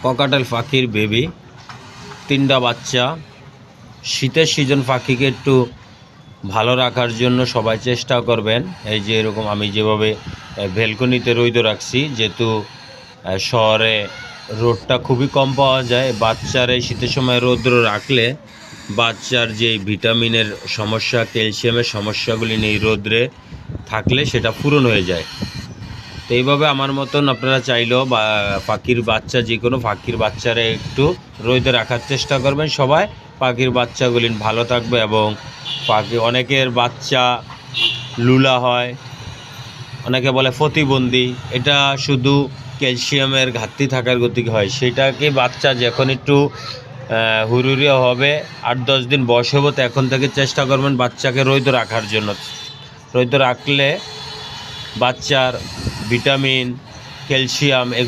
Cockatiel পাখির baby, 3টা বাচ্চা। শীতের সিজন পাখিকে একটু ভালো রাখার জন্য সবাই চেষ্টা করবেন। এই যে এরকম আমি যেভাবে ব্যালকনিতে রৌদ্র রাখছি, যেহেতু শহরে রোদটা খুবই কম পাওয়া যায়, বাচ্চার এই শীতের সময় রৌদ্র রাখলে বাচ্চার যে ভিটামিনের সমস্যা, ক্যালসিয়ামের সমস্যাগুলি নেই, রোদ্রে থাকলে সেটা পূরণ হয়ে যায়। তো এইভাবে আমার মতন আপনারা চাইলেও বা পাখির বাচ্চা, যে কোনো পাখির বাচ্চারা একটু রোদে রাখার চেষ্টা করবেন সবাই। পাখির বাচ্চাগুলি ভালো থাকবে এবং পাখি, অনেকের বাচ্চা লুলা হয়, অনেকে বলে প্রতিবন্ধী, এটা শুধু ক্যালসিয়ামের ঘাটতি থাকার গতিকে হয়। সেটাকে বাচ্চা যখন একটু হুরুরিয়া হবে, 8-10 দিন বয়স হবে, তো এখন থেকে চেষ্টা করবেন বাচ্চাকে রোদে রাখার জন্য। রোদে রাখলে বাচ্চার ভিটামিন, ক্যালসিয়াম এগুলো